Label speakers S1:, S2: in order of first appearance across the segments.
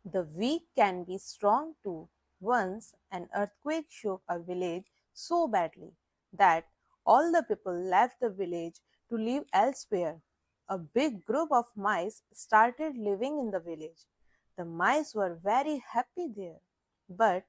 S1: The weak can be strong too. Once an earthquake shook a village so badly that all the people left the village to live elsewhere. A big group of mice started living in the village. The mice were very happy there. But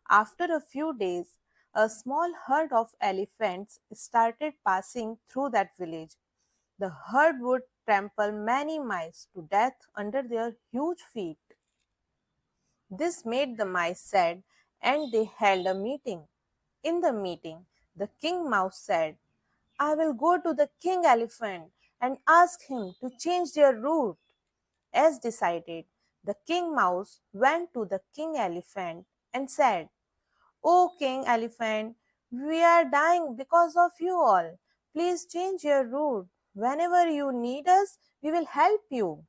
S1: after a few days, a small herd of elephants started passing through that village. The herd would trample many mice to death under their huge feet. This made the mice sad and they held a meeting. In the meeting, the king mouse said, I will go to the king elephant and ask him to change their route. As decided, the king mouse went to the king elephant and said, O king elephant, we are dying because of you all. Please change your route. Whenever you need us, we will help you.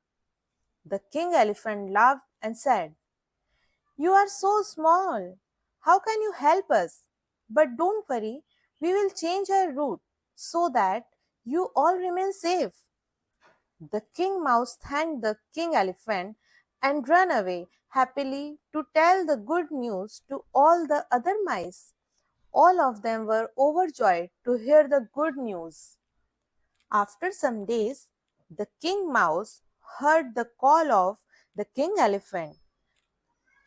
S1: The king elephant laughed and said, You are so small. How can you help us? But don't worry, we will change our route so that you all remain safe. The king mouse thanked the king elephant and ran away happily to tell the good news to all the other mice. All of them were overjoyed to hear the good news. After some days, the king mouse heard the call of the king elephant.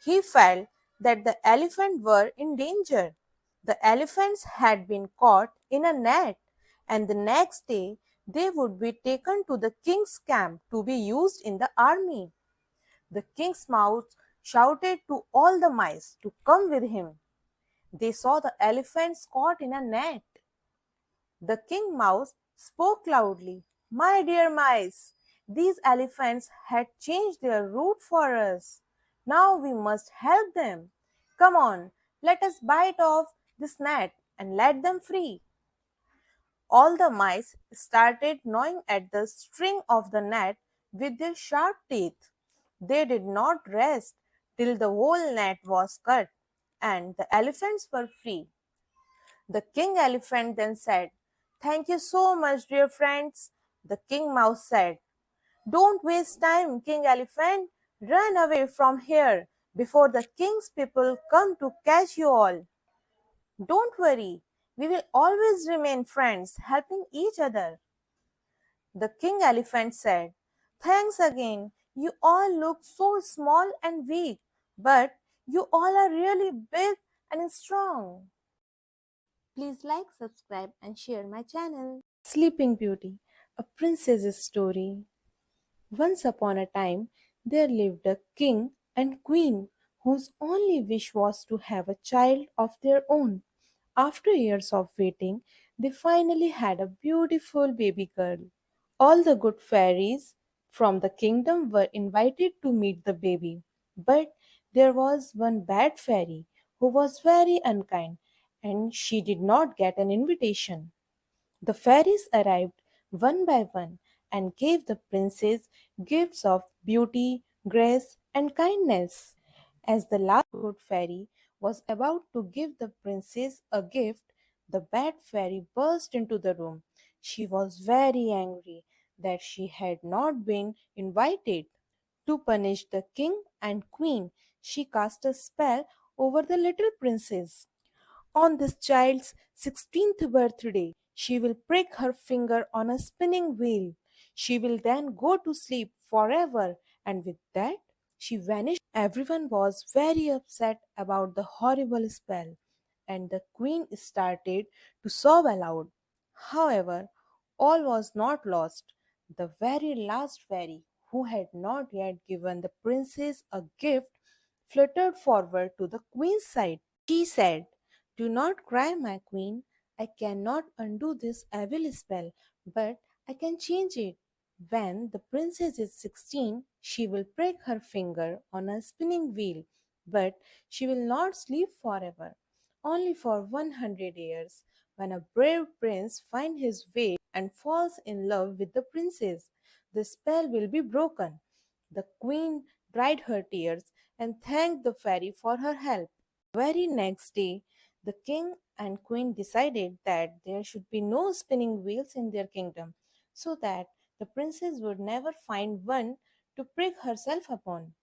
S1: He felt that the elephants were in danger. The elephants had been caught in a net, and the next day they would be taken to the king's camp to be used in the army. The king's mouse shouted to all the mice to come with him. They saw the elephants caught in a net. The king mouse spoke loudly, My dear mice, these elephants had changed their route for us. Now we must help them. Come on, let us bite off this net and let them free. All the mice started gnawing at the string of the net with their sharp teeth. They did not rest till the whole net was cut and the elephants were free. The king elephant then said, Thank you so much, dear friends. The king mouse said, Don't waste time, king elephant. Run away from here before the king's people come to catch you all. Don't worry, we will always remain friends, helping each other. The king elephant said, Thanks again. You all look so small and weak, but you all are really big and strong. Please like, subscribe, and share my channel. Sleeping Beauty, a princess's story. Once upon a time, there lived a king and queen whose only wish was to have a child of their own. After years of waiting, they finally had a beautiful baby girl. All the good fairies from the kingdom were invited to meet the baby, but there was one bad fairy who was very unkind and she did not get an invitation. The fairies arrived one by one and gave the princess gifts of beauty, grace, and kindness. As the last good fairy was about to give the princess a gift, the bad fairy burst into the room. She was very angry that she had not been invited. To punish the king and queen, she cast a spell over the little princess. On this child's 16th birthday, she will prick her finger on a spinning wheel. She will then go to sleep forever, and with that, she vanished. Everyone was very upset about the horrible spell, and the queen started to sob aloud. However, all was not lost. The very last fairy, who had not yet given the princess a gift, fluttered forward to the queen's side. She said, Do not cry, my queen. I cannot undo this evil spell, but I can change it. When the princess is 16, she will prick her finger on a spinning wheel, but she will not sleep forever, only for 100 years. When a brave prince finds his way and falls in love with the princess, the spell will be broken. The queen dried her tears and thanked the fairy for her help. Very next day, the king and queen decided that there should be no spinning wheels in their kingdom, so that the princess would never find one to prick herself upon.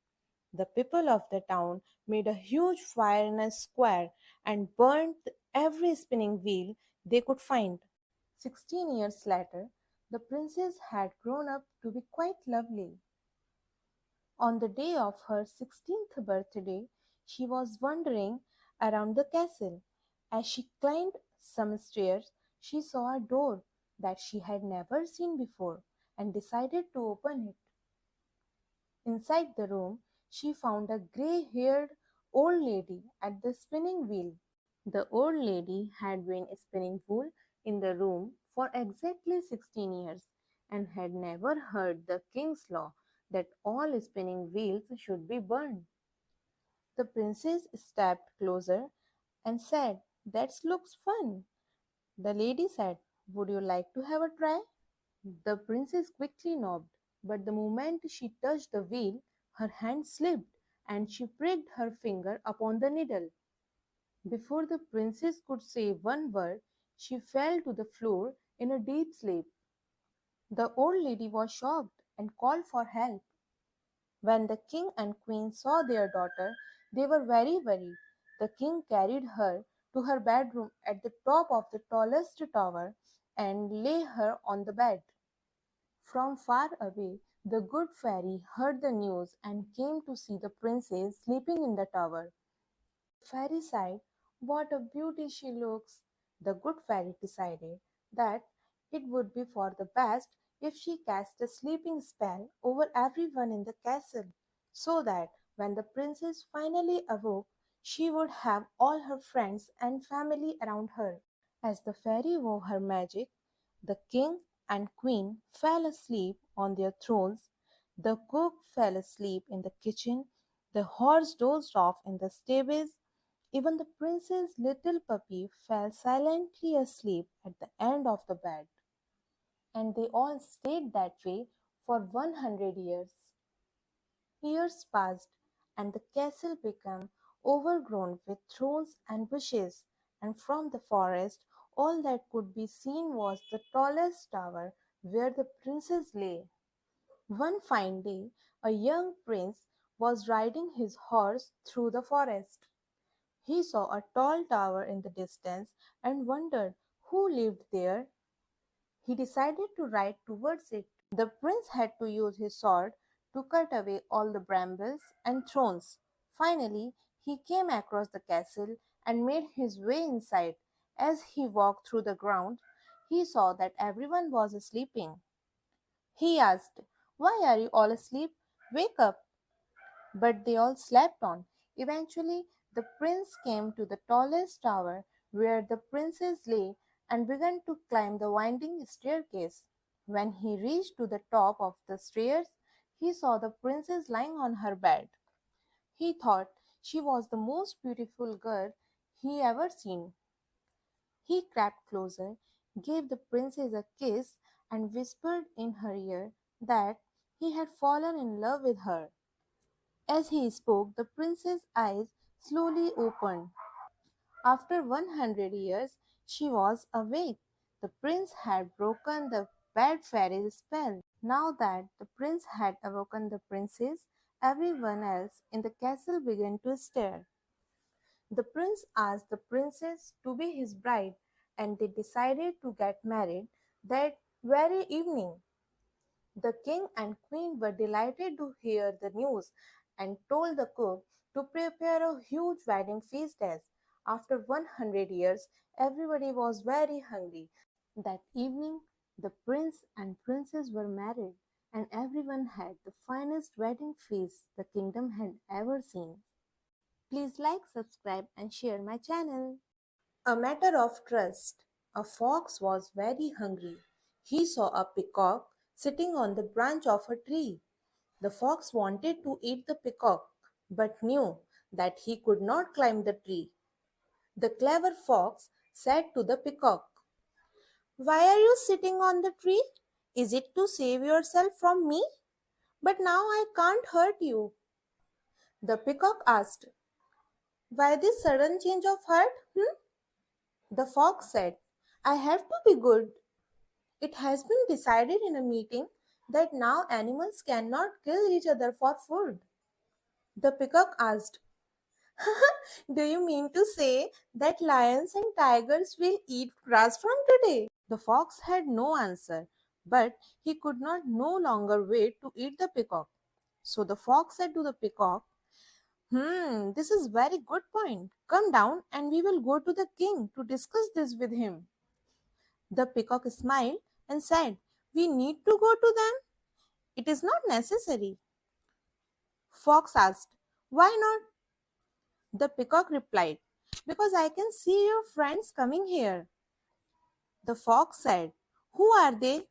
S1: The people of the town made a huge fire in a square and burnt every spinning wheel they could find. 16 years later, the princess had grown up to be quite lovely. On the day of her 16th birthday, she was wandering around the castle. As she climbed some stairs, she saw a door that she had never seen before and decided to open it. Inside the room, she found a grey haired old lady at the spinning wheel. The old lady had been spinning wool in the room for exactly 16 years and had never heard the king's law that all spinning wheels should be burned. The princess stepped closer and said, "That looks fun." The lady said, "Would you like to have a try?" The princess quickly nodded, but the moment she touched the wheel, her hand slipped and she pricked her finger upon the needle. Before the princess could say one word, she fell to the floor in a deep sleep. The old lady was shocked and called for help. When the king and queen saw their daughter, they were very worried. The king carried her to her bedroom at the top of the tallest tower and lay her on the bed. From far away, the good fairy heard the news and came to see the princess sleeping in the tower. The fairy sighed, "What a beauty she looks!" The good fairy decided that it would be for the best if she cast a sleeping spell over everyone in the castle, so that when the princess finally awoke, she would have all her friends and family around her. As the fairy wove her magic, the king and queen fell asleep on their thrones, the cook fell asleep in the kitchen, the horse dozed off in the stables, even the prince's little puppy fell silently asleep at the end of the bed. And they all stayed that way for 100 years. Years passed, and the castle became overgrown with thorns and bushes, and from the forest all that could be seen was the tallest tower where the princess lay. One fine day, a young prince was riding his horse through the forest. He saw a tall tower in the distance and wondered who lived there. He decided to ride towards it. The prince had to use his sword to cut away all the brambles and thorns. Finally, he came across the castle and made his way inside. As he walked through the grounds, he saw that everyone was sleeping. He asked, "Why are you all asleep? Wake up." But they all slept on. Eventually, the prince came to the tallest tower where the princess lay and began to climb the winding staircase. When he reached to the top of the stairs, he saw the princess lying on her bed. He thought she was the most beautiful girl he ever seen. He crept closer, gave the princess a kiss, and whispered in her ear that he had fallen in love with her. As he spoke, the prince's eyes slowly opened. After 100 years, she was awake. The prince had broken the bad fairy's spell. Now that the prince had awoken the princess, everyone else in the castle began to stare. The prince asked the princess to be his bride, and they decided to get married that very evening. The king and queen were delighted to hear the news and told the cook to prepare a huge wedding feast as, after 100 years, everybody was very hungry. That evening, the prince and princess were married, and everyone had the finest wedding feast the kingdom had ever seen. Please like, subscribe, and share my channel. A matter of trust. A fox was very hungry. He saw a peacock sitting on the branch of a tree. The fox wanted to eat the peacock, but knew that he could not climb the tree. The clever fox said to the peacock, "Why are you sitting on the tree? Is it to save yourself from me? But now I can't hurt you." The peacock asked, "Why this sudden change of heart? The fox said, "I have to be good. It has been decided in a meeting that now animals cannot kill each other for food." The peacock asked, Do you mean to say that lions and tigers will eat grass from today? The fox had no answer, but he could not no longer wait to eat the peacock. So the fox said to the peacock, this is very good point. Come down and we will go to the king to discuss this with him. The peacock smiled and said, We need to go to them? It is not necessary. Fox asked, Why not? The peacock replied, Because I can see your friends coming here. The fox said, Who are they?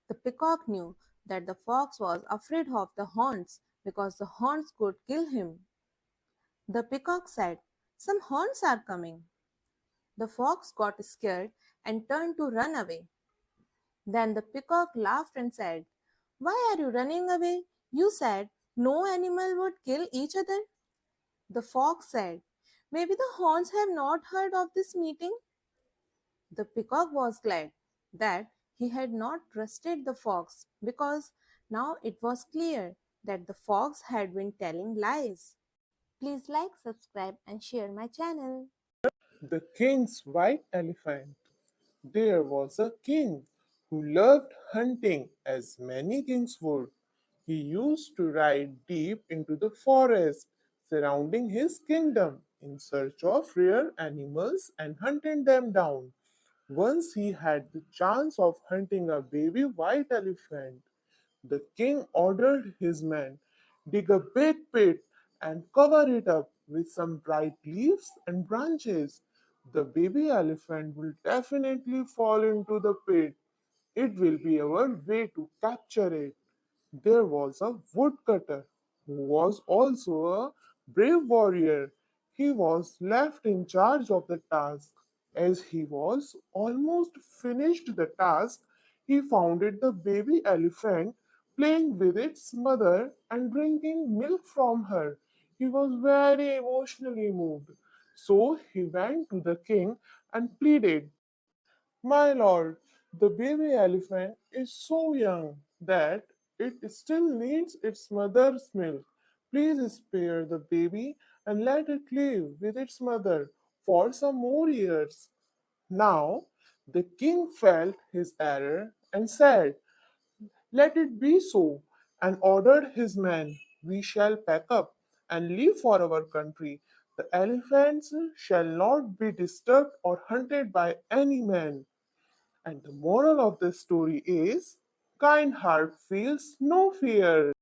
S1: The peacock knew that the fox was afraid of the horns because the horns could kill him. The peacock said, Some horns are coming. The fox got scared and turned to run away. Then the peacock laughed and said, Why are you running away? You said no animal would kill each other. The fox said, Maybe the horns have not heard of this meeting. The peacock was glad that he had not trusted the fox because now it was clear that the fox had been telling lies. Please like, subscribe, and share my channel.
S2: The king's white elephant. There was a king who loved hunting as many kings would. He used to ride deep into the forest surrounding his kingdom in search of rare animals and hunting them down. Once he had the chance of hunting a baby white elephant. The king ordered his men dig a big pit and cover it up with some bright leaves and branches. The baby elephant will definitely fall into the pit. It will be our way to capture it. There was a woodcutter who was also a brave warrior. He was left in charge of the task. As he was almost finished the task, he found the baby elephant playing with its mother and drinking milk from her. He was very emotionally moved. So he went to the king and pleaded, My lord, the baby elephant is so young that it still needs its mother's milk. Please spare the baby and let it live with its mother for some more years. Now the king felt his error and said, Let it be so, and ordered his men, We shall pack up and leave for our country. The elephants shall not be disturbed or hunted by any man. And the moral of the story is kind heart feels no fear.